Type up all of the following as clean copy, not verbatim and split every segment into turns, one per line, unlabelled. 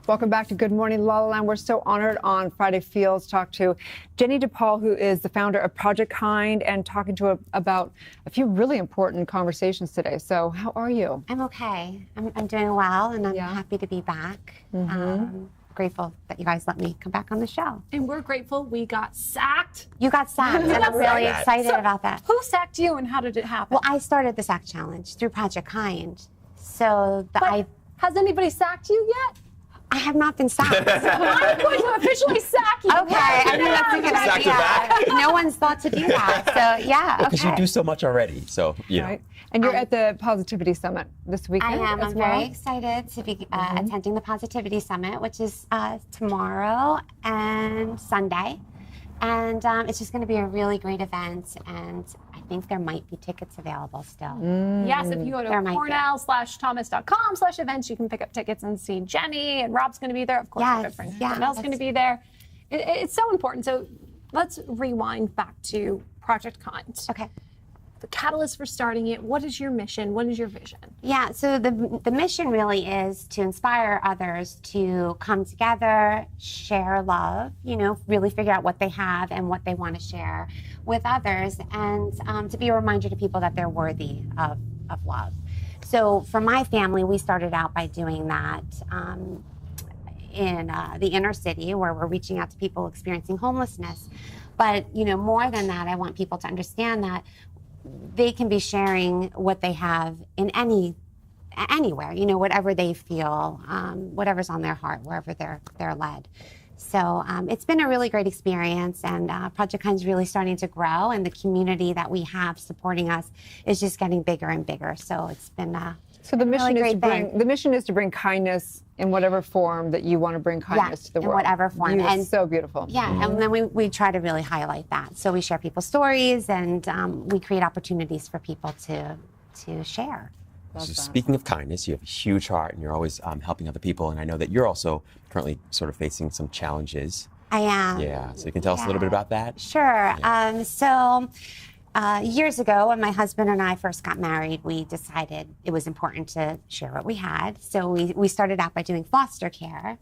Welcome back to Good Morning LaLa. We're so honored on Friday Fields to talk to Jenny DePaul, who is the founder of Project Kind, and talking to her about a few really important conversations today. So how are you?
I'm okay. I'm doing well, and I'm happy to be back. Grateful that you guys let me come back on the show.
And we're grateful we got sacked.
You got sacked, and I'm really excited about that.
Who sacked you, and how did it happen?
Well, I started the Sack Challenge through Project Kind.
Has anybody sacked you yet?
I have not been sacked.
I'm going to officially sack you.
Okay, I think that's a good idea. No one's thought to do that, so yeah.
Because you do so much already, so you know.
And you're at the Positivity Summit this weekend.
I am. I'm very excited to be attending the Positivity Summit, which is tomorrow and Sunday. And it's just going to be a really great event, and I think there might be tickets available still.
Yes, if you go to cornell/thomas.com/events, you can pick up tickets and see Jenny, and Rob's going to be there. Of course, my good friend Cornell's going to be there. It's so important. So let's rewind back to Project Kind.
Okay.
The catalyst for starting it. What is your mission? What is your vision?
Yeah, so the mission really is to inspire others to come together, share love, really figure out what they have and what they want to share with others, and to be a reminder to people that they're worthy of love. So for my family, we started out by doing that in the inner city, where we're reaching out to people experiencing homelessness. But, more than that, I want people to understand that they can be sharing what they have in anywhere, whatever they feel, whatever's on their heart, wherever they're led. So it's been a really great experience, and Project Kind's really starting to grow, and the community that we have supporting us is just getting bigger and bigger. So it's been
so the mission
really
the mission is to bring kindness in whatever form that you want to bring kindness to the world.
In whatever form.
And so beautiful.
Yeah, and then we try to really highlight that. So we share people's stories, and we create opportunities for people to share.
So speaking of kindness, you have a huge heart, and you're always helping other people. And I know that you're also currently sort of facing some challenges.
I am.
Yeah, so you can tell us a little bit about that?
Sure. Yeah. Years ago, when my husband and I first got married, we decided it was important to share what we had. So we started out by doing foster care.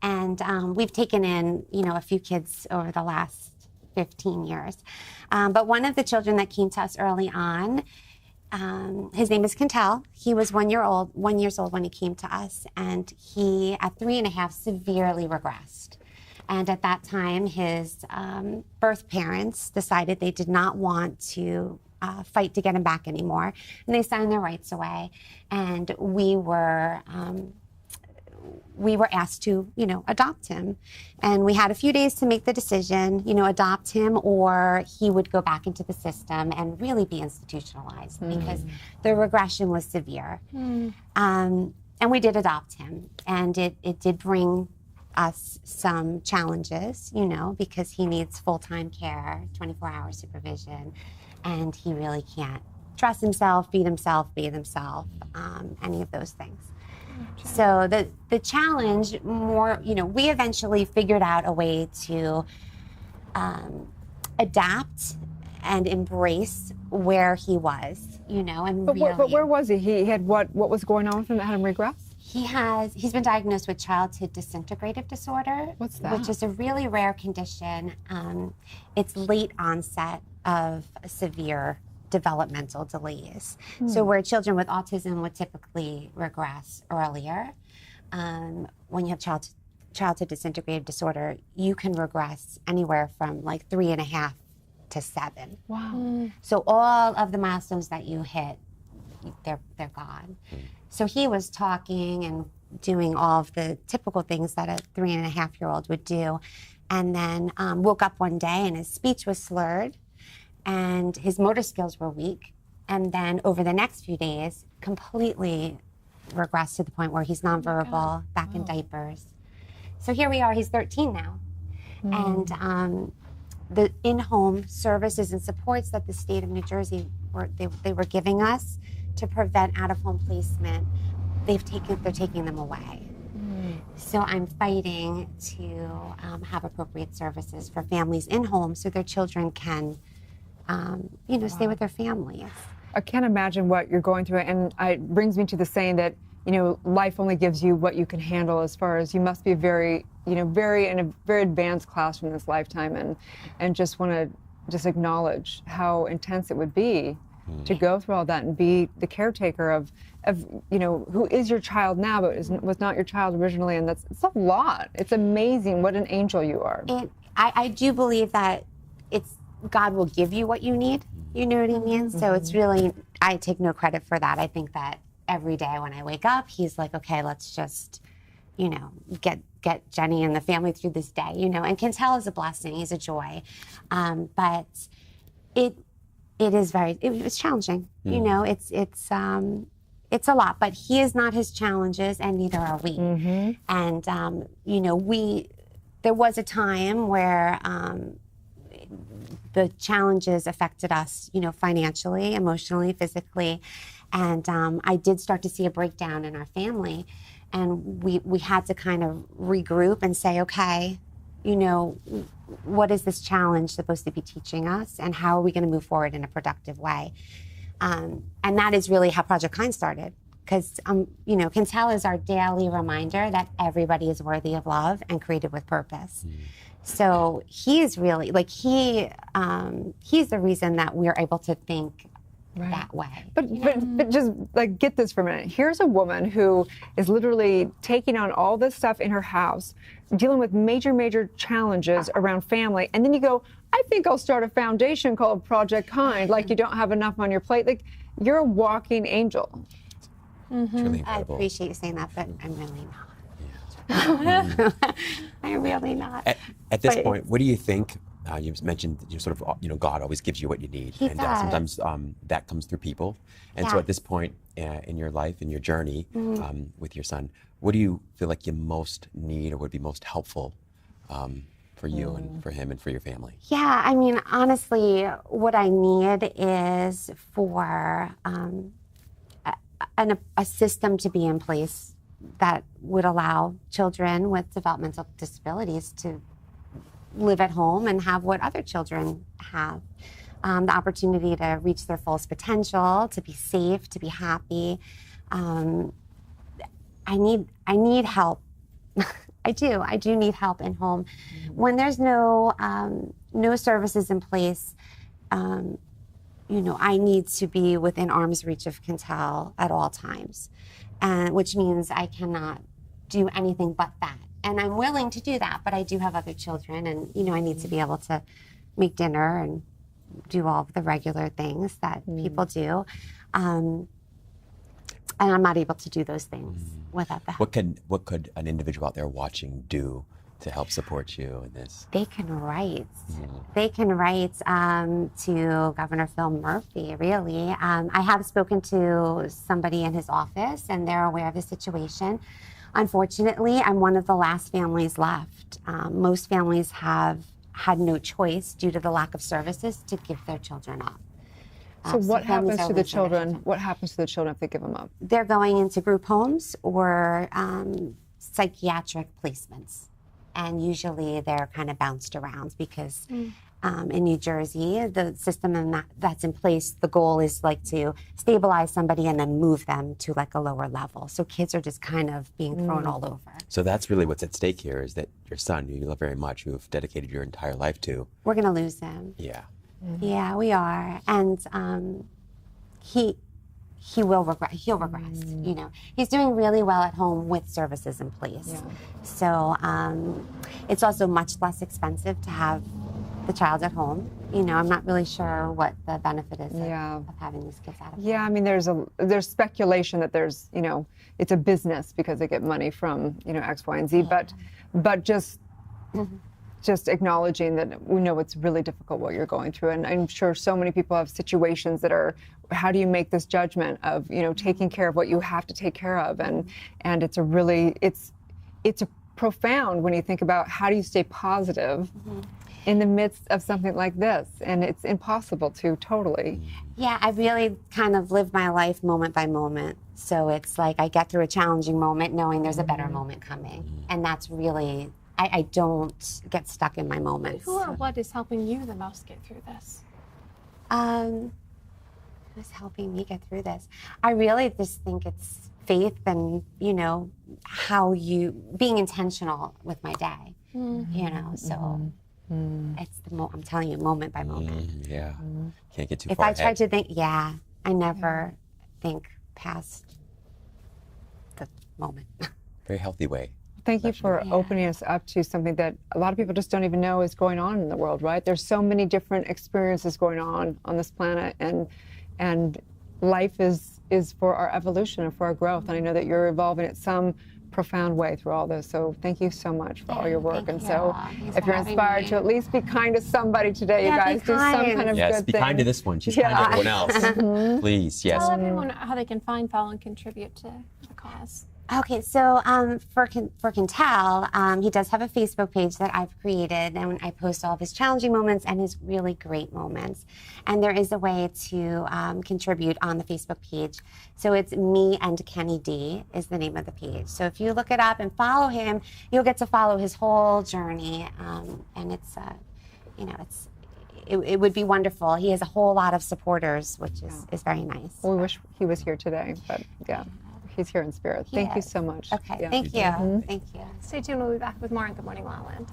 And we've taken in, a few kids over the last 15 years. But one of the children that came to us early on, his name is Kentel. He was 1 years old when he came to us. And he, at 3.5, severely regressed. And at that time, his birth parents decided they did not want to fight to get him back anymore. And they signed their rights away. And we were asked to, adopt him. And we had a few days to make the decision, adopt him, or he would go back into the system and really be institutionalized because the regression was severe. And we did adopt him. And it did bring us some challenges, because he needs full-time care, 24-hour supervision, and he really can't dress himself, feed himself, bathe himself, any of those things. So the challenge we eventually figured out a way to adapt and embrace where he was, and
but where was he? He had what was going on with him that had him regress?
He's been diagnosed with childhood disintegrative disorder.
What's that?
Which is a really rare condition. It's late onset of severe developmental delays. So where children with autism would typically regress earlier, when you have childhood disintegrative disorder, you can regress anywhere from like 3.5 to 7.
Wow.
So all of the milestones that you hit, they're gone. So he was talking and doing all of the typical things that a 3.5-year-old would do, and then woke up one day and his speech was slurred and his motor skills were weak. And then over the next few days, completely regressed to the point where he's nonverbal, back in diapers. So here we are, he's 13 now. And the in-home services and supports that the state of New Jersey were giving us to prevent out-of-home placement, they're taking them away. So I'm fighting to have appropriate services for families in home so their children can, stay with their families.
I can't imagine what you're going through, and it brings me to the saying that life only gives you what you can handle, as far as you must be very in a very advanced classroom in this lifetime, and just want to just acknowledge how intense it would be to go through all that and be the caretaker of who is your child now but was not your child originally, and it's a lot. It's amazing what an angel you are.
I do believe that God will give you what you need. You know what I mean? So it's really, I take no credit for that. I think that every day when I wake up, he's like, okay, let's just, get Jenny and the family through this day, and Quintel is a blessing. He's a joy. But it was challenging. It's a lot, but he is not his challenges, and neither are we. And, there was a time where the challenges affected us, financially, emotionally, physically. And I did start to see a breakdown in our family. And we had to kind of regroup and say, okay, what is this challenge supposed to be teaching us? And how are we going to move forward in a productive way? And that is really how Project Kind started. Because, Quintel is our daily reminder that everybody is worthy of love and created with purpose. So he is really, he's the reason that we're able to think that way.
But just get this for a minute. Here's a woman who is literally taking on all this stuff in her house, dealing with major challenges around family, and then you go, I think I'll start a foundation called Project Kind, like you don't have enough on your plate. Like, you're a walking angel.
Really
I appreciate you saying that, but I'm really not. I'm really not.
At this point, what do you think? You mentioned God always gives you what you need,
He
and
does.
sometimes that comes through people. And so, at this point in your life, in your journey with your son, what do you feel like you most need, or would be most helpful for you and for him and for your family?
Yeah, I mean, honestly, what I need is for a system to be in place that would allow children with developmental disabilities to live at home and have what other children have. The opportunity to reach their fullest potential, to be safe, to be happy. I need help. I do need help in home. When there's no services in place, I need to be within arm's reach of Quintel at all times, and which means I cannot do anything but that. And I'm willing to do that, but I do have other children, and I need to be able to make dinner and do all of the regular things that people do. And I'm not able to do those things without the help.
What could an individual out there watching do to help support you in this?
They can write. They can write to Governor Phil Murphy, really. I have spoken to somebody in his office, and they're aware of the situation. Unfortunately, I'm one of the last families left. Most families have had no choice due to the lack of services to give their children up.
So what happens to the children? What happens to the children if they give them up?
They're going into group homes or psychiatric placements. And usually they're kind of bounced around because in New Jersey, the system that's in place, the goal is to stabilize somebody and then move them to a lower level. So kids are just kind of being thrown all over. So
that's really what's at stake here, is that your son, who you love very much, who you've dedicated your entire life to.
We're going to lose him.
Yeah.
Yeah, we are. And he will regress. He'll regress. He's doing really well at home with services in place. Yeah. So it's also much less expensive to have the child at home. I'm not really sure what the benefit is of having these kids out of home.
Yeah, I mean, there's speculation that there's, it's a business because they get money from, X, Y, and Z. But just acknowledging that we know it's really difficult what you're going through. And I'm sure so many people have situations that are, how do you make this judgment of, taking care of what you have to take care of? And it's a really, it's a profound when you think about how do you stay positive in the midst of something like this. And it's impossible to totally.
Yeah, I really kind of live my life moment by moment. So it's like I get through a challenging moment knowing there's a better moment coming. And that's really, I don't get stuck in my moments.
Who or what is helping you the most get through this?
Who's helping me get through this? I really just think it's faith and, you know, how you being intentional with my day, you know, so it's I'm telling you, moment by moment.
Yeah. Can't get too
If
far
I
ahead.
tried to think, I never think past the moment.
Very healthy way.
Thank you for opening us up to something that a lot of people just don't even know is going on in the world, right? There's so many different experiences going on this planet, and life is for our evolution and for our growth. And I know that you're evolving in some profound way through all this. So thank you so much for all your work. And so if you're inspired to at least be kind to somebody today, you guys do some kind of
yes,
good
be
thing.
kind to this one. She's kind to everyone else. Please, yes.
Tell everyone how they can find, follow, and contribute to the cause.
Okay, so for Quintel, he does have a Facebook page that I've created, and I post all of his challenging moments and his really great moments. And there is a way to contribute on the Facebook page. So it's Me and Kenny D is the name of the page. So if you look it up and follow him, you'll get to follow his whole journey. And it's, you know, it would be wonderful. He has a whole lot of supporters, which is very nice.
Well, we wish he was here today, but yeah. He's here in spirit. Thank you so much.
Okay, thank you. Thank you.
Stay tuned. We'll be back with more on Good Morning La La Land.